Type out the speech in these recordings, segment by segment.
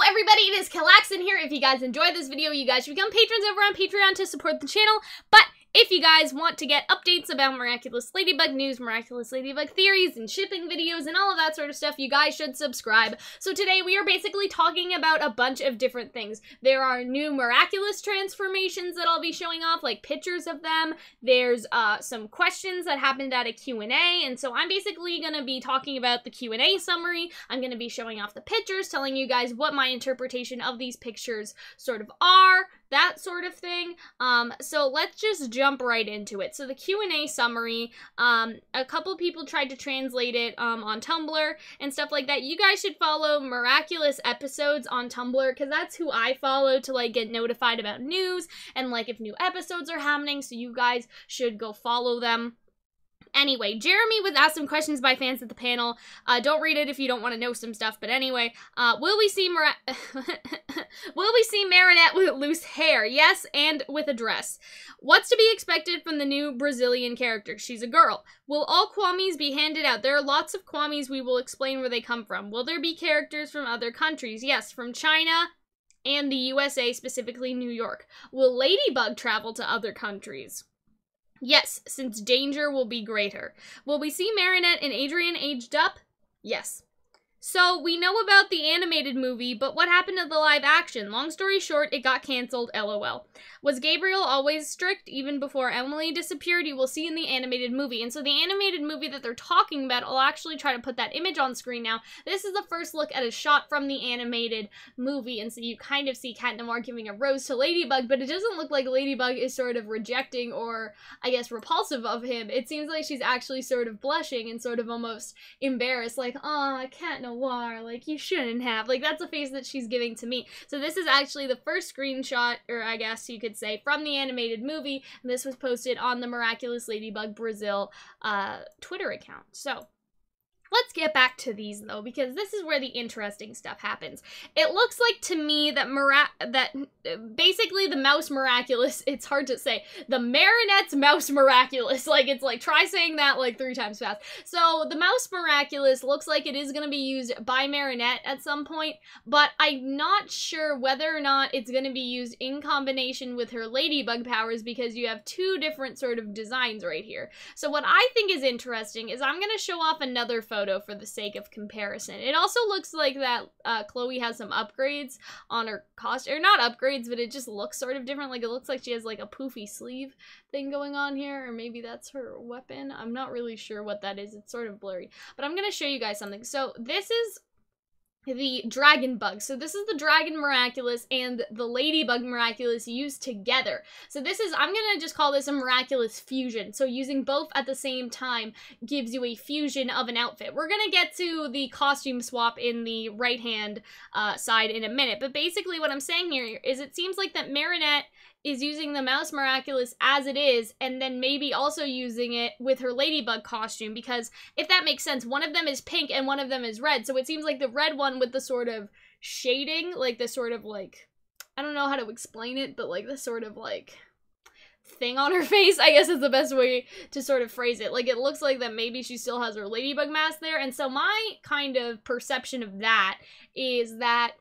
everybody, it is Calxiyn here. If you guys enjoyed this video, you guys should become patrons over on Patreon to support the channel. But if you guys want to get updates about Miraculous Ladybug news, Miraculous Ladybug theories, and shipping videos, and all of that sort of stuff, you guys should subscribe. So today we are basically talking about a bunch of different things. There are new Miraculous transformations that I'll be showing off, like pictures of them. There's some questions that happened at a Q&A, and so I'm basically going to be talking about the Q&A summary. I'm going to be showing off the pictures, telling you guys what my interpretation of these pictures sort of are, that sort of thing. So let's just jump right into it. So the Q&A summary, a couple people tried to translate it on Tumblr and stuff like that. You guys should follow Miraculous Episodes on Tumblr, because that's who I follow to like get notified about news and like if new episodes are happening, so you guys should go follow them. Anyway, Jeremy was asked some questions by fans at the panel. Don't read it if you don't want to know some stuff, but anyway, will we see Marinette with loose hair? Yes, and with a dress. What's to be expected from the new Brazilian character? She's a girl. Will all Kwamis be handed out? There are lots of Kwamis. We will explain where they come from. Will there be characters from other countries? Yes, from China and the USA, specifically New York. Will Ladybug travel to other countries? Yes, since danger will be greater. Will we see Marinette and Adrian aged up? Yes. So, we know about the animated movie, but what happened to the live action? Long story short, it got cancelled, LOL. Was Gabriel always strict, even before Emily disappeared? You will see in the animated movie. And so the animated movie that they're talking about, I'll actually try to put that image on screen now. This is the first look at a shot from the animated movie, and so you kind of see Cat Noir giving a rose to Ladybug, but it doesn't look like Ladybug is sort of rejecting or, I guess, repulsive of him. It seems like she's actually sort of blushing and sort of almost embarrassed, like, aw, Cat Noir, like, you shouldn't have. Like, that's a face that she's giving to me. So this is actually the first screenshot, or I guess you could say, from the animated movie, and this was posted on the Miraculous Ladybug Brazil Twitter account. So let's get back to these, though, because this is where the interesting stuff happens. It looks like to me that basically the Mouse Miraculous, it's hard to say, the Marinette's Mouse Miraculous, like, it's like, try saying that like 3 times fast. So the Mouse Miraculous looks like it is going to be used by Marinette at some point, but I'm not sure whether or not it's going to be used in combination with her Ladybug powers, because you have 2 different sort of designs right here. So what I think is interesting is I'm going to show off another photo for the sake of comparison. It also looks like that Chloe has some upgrades on her costume, or not upgrades, but it just looks sort of different. Like, it looks like she has like a poofy sleeve thing going on here, or maybe that's her weapon. I'm not really sure what that is. It's sort of blurry, but I'm gonna show you guys something. So this is the Dragonbug. So this is the Dragon Miraculous and the Ladybug Miraculous used together. So this is, I'm gonna just call this a Miraculous fusion. So using both at the same time gives you a fusion of an outfit. We're gonna get to the costume swap in the right hand side in a minute, but basically what I'm saying here is it seems like that Marinette is using the Mouse Miraculous as it is, and then maybe also using it with her Ladybug costume, because if that makes sense, one of them is pink and one of them is red, so it seems like the red one with the sort of shading, like the sort of like, I don't know how to explain it, but like the sort of like thing on her face, I guess is the best way to sort of phrase it. Like, it looks like that maybe she still has her Ladybug mask there, and so my kind of perception of that is that,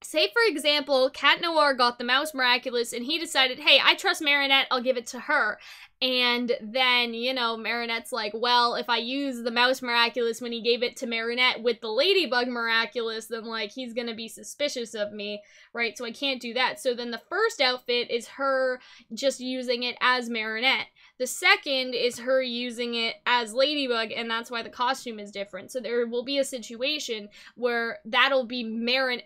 say, for example, Cat Noir got the Mouse Miraculous, and he decided, hey, I trust Marinette, I'll give it to her. And then, you know, Marinette's like, well, if I use the Mouse Miraculous when he gave it to Marinette with the Ladybug Miraculous, then, like, he's gonna be suspicious of me, right? So I can't do that. So then the first outfit is her just using it as Marinette. The second is her using it as Ladybug, and that's why the costume is different. So there will be a situation where that'll be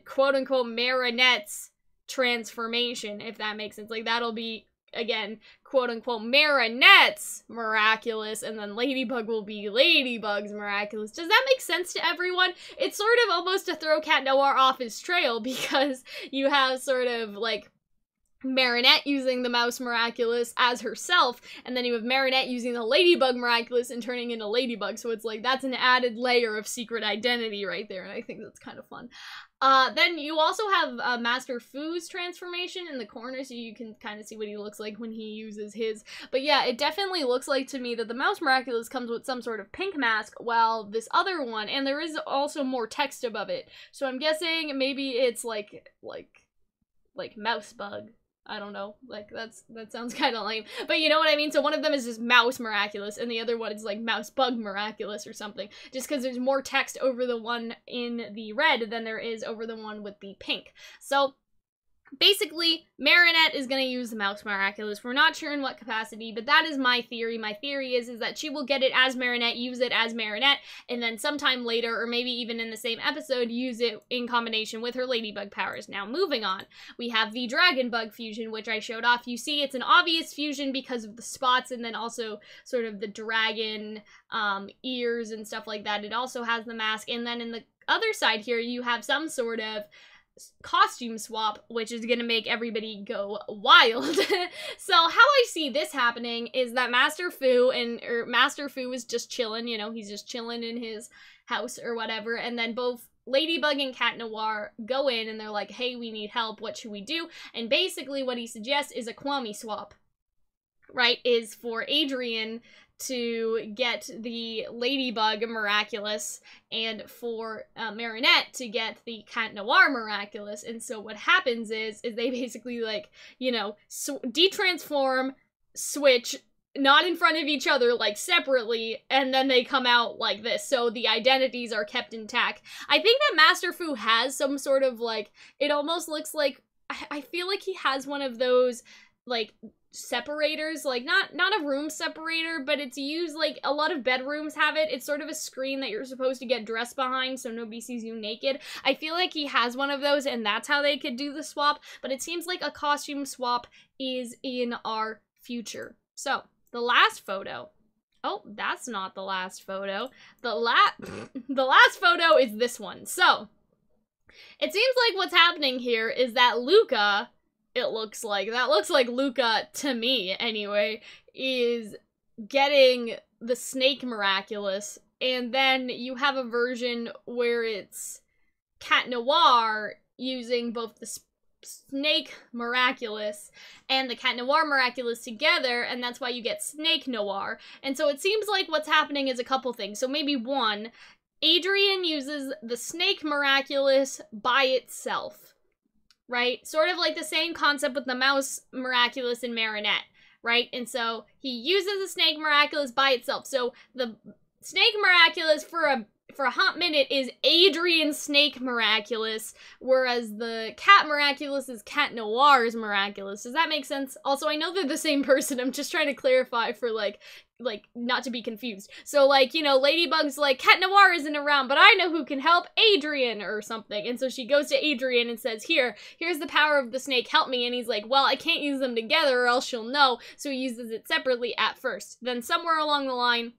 quote-unquote Marinette's transformation, if that makes sense. Like, that'll be, again, quote-unquote Marinette's Miraculous, and then Ladybug will be Ladybug's Miraculous. Does that make sense to everyone? It's sort of almost to throw Cat Noir off his trail, because you have sort of, like, Marinette using the Mouse Miraculous as herself, and then you have Marinette using the Ladybug Miraculous and turning into Ladybug, so it's like, that's an added layer of secret identity right there, and I think that's kind of fun. Then you also have Master Fu's transformation in the corner, so you can kind of see what he looks like when he uses his. But yeah, it definitely looks like to me that the Mouse Miraculous comes with some sort of pink mask, while this other one, and there is also more text above it. So I'm guessing maybe it's like Mouse Bug. I don't know, like, that sounds kind of lame, but you know what I mean? So one of them is just Mouse Miraculous, and the other one is like Mouse Bug Miraculous or something, just because there's more text over the one in the red than there is over the one with the pink. So basically, Marinette is going to use the Mouse Miraculous. We're not sure in what capacity, but that is my theory. My theory is that she will get it as Marinette, use it as Marinette, and then sometime later, or maybe even in the same episode, use it in combination with her Ladybug powers. Now, moving on, we have the Dragonbug fusion, which I showed off. You see, it's an obvious fusion because of the spots, and then also sort of the dragon ears and stuff like that. It also has the mask, and then in the other side here, you have some sort of costume swap, which is gonna make everybody go wild. So how I see this happening is that Master Fu is just chilling, you know, he's just chilling in his house or whatever, and then both Ladybug and Cat Noir go in and they're like, hey, we need help, what should we do? And basically what he suggests is a Kwami swap, right, is for Adrian to get the Ladybug Miraculous and for Marinette to get the Cat Noir Miraculous. And so what happens is they basically, like, you know, de-transform, switch, not in front of each other, like, separately, and then they come out like this. So the identities are kept intact. I think that Master Fu has some sort of, like, it almost looks like, I feel like he has one of those, like, separators, like not a room separator, but it's used, like, a lot of bedrooms have it. It's sort of a screen that you're supposed to get dressed behind so nobody sees you naked. I feel like he has one of those, and that's how they could do the swap, but it seems like a costume swap is in our future. So the last photo, oh, that's not the last photo. The last photo is this one. So it seems like what's happening here is that Luca, that looks like Luca to me anyway, is getting the Snake Miraculous, and then you have a version where it's Cat Noir using both the Snake Miraculous and the Cat Noir Miraculous together, and that's why you get Snake Noir. And so it seems like what's happening is a couple things. So maybe one, Adrian uses the Snake Miraculous by itself, right? Sort of like the same concept with the Mouse Miraculous and Marinette, right? And so he uses the Snake Miraculous by itself. So the Snake Miraculous for a hot minute is Adrian's Snake Miraculous, whereas the Cat Miraculous is Cat Noir's Miraculous. Does that make sense? Also, I know they're the same person. I'm just trying to clarify for, like, not to be confused. So, like, you know, Ladybug's like, Cat Noir isn't around, but I know who can help, Adrian, or something. And so she goes to Adrian and says, here's the power of the snake, help me. And he's like, well, I can't use them together or else she'll know. So he uses it separately at first. Then somewhere along the line,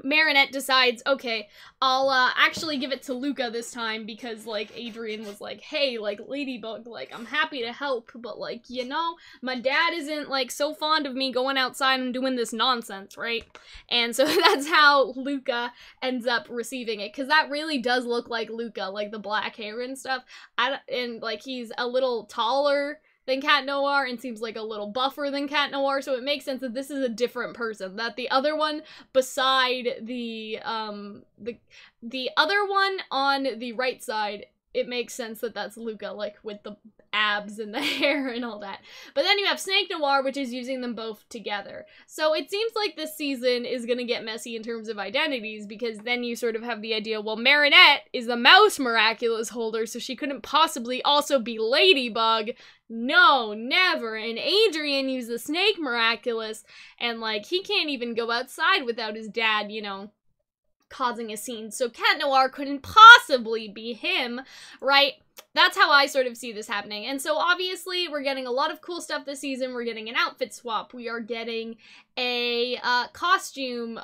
Marinette decides, okay, I'll actually give it to Luca this time because, like, Adrian was like, hey, like, Ladybug, like, I'm happy to help, but, like, you know, my dad isn't, like, so fond of me going outside and doing this nonsense, right? And so that's how Luca ends up receiving it, because that really does look like Luca, like, the black hair and stuff, and, like, he's a little taller than Cat Noir and seems like a little buffer than Cat Noir, so it makes sense that this is a different person. That the other one beside the other one on the right side, it makes sense that that's Luca, like with the abs and the hair and all that. But then you have Snake Noir, which is using them both together. So it seems like this season is gonna get messy in terms of identities, because then you sort of have the idea, well, Marinette is the Mouse Miraculous holder, so she couldn't possibly also be Ladybug. No, never. And Adrian used the Snake Miraculous, and, like, he can't even go outside without his dad, you know, causing a scene. So Cat Noir couldn't possibly be him, right? That's how I sort of see this happening. And so obviously we're getting a lot of cool stuff this season. We're getting an outfit swap. We are getting a costume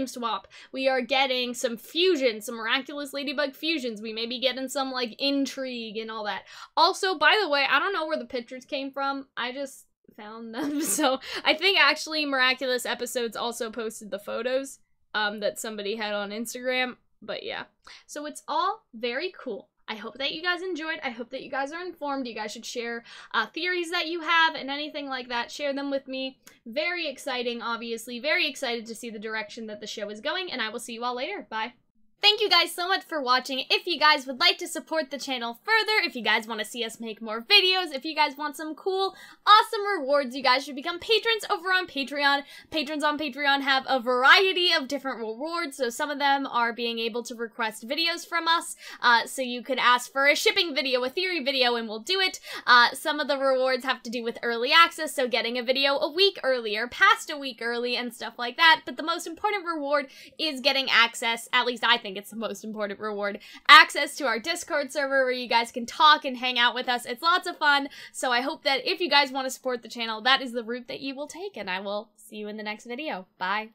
swap. We are getting some fusion, some Miraculous Ladybug fusions. We may be getting some, like, intrigue and all that. Also, by the way, I don't know where the pictures came from. I just found them. So I think actually Miraculous Episodes also posted the photos that somebody had on Instagram. But yeah, so it's all very cool. I hope that you guys enjoyed. I hope that you guys are informed. You guys should share theories that you have and anything like that. Share them with me. Very exciting, obviously. Very excited to see the direction that the show is going, and I will see you all later. Bye. Thank you guys so much for watching. If you guys would like to support the channel further, if you guys want to see us make more videos, if you guys want some cool, awesome rewards, you guys should become patrons over on Patreon. Patrons on Patreon have a variety of different rewards, so some of them are being able to request videos from us, so you could ask for a shipping video, a theory video, and we'll do it. Some of the rewards have to do with early access, so getting a video a week earlier, past a week early, and stuff like that, but the most important reward is getting access, at least I think it's the most important reward, access to our Discord server where you guys can talk and hang out with us. It's lots of fun, so I hope that if you guys want to support the channel, that is the route that you will take, and I will see you in the next video. Bye.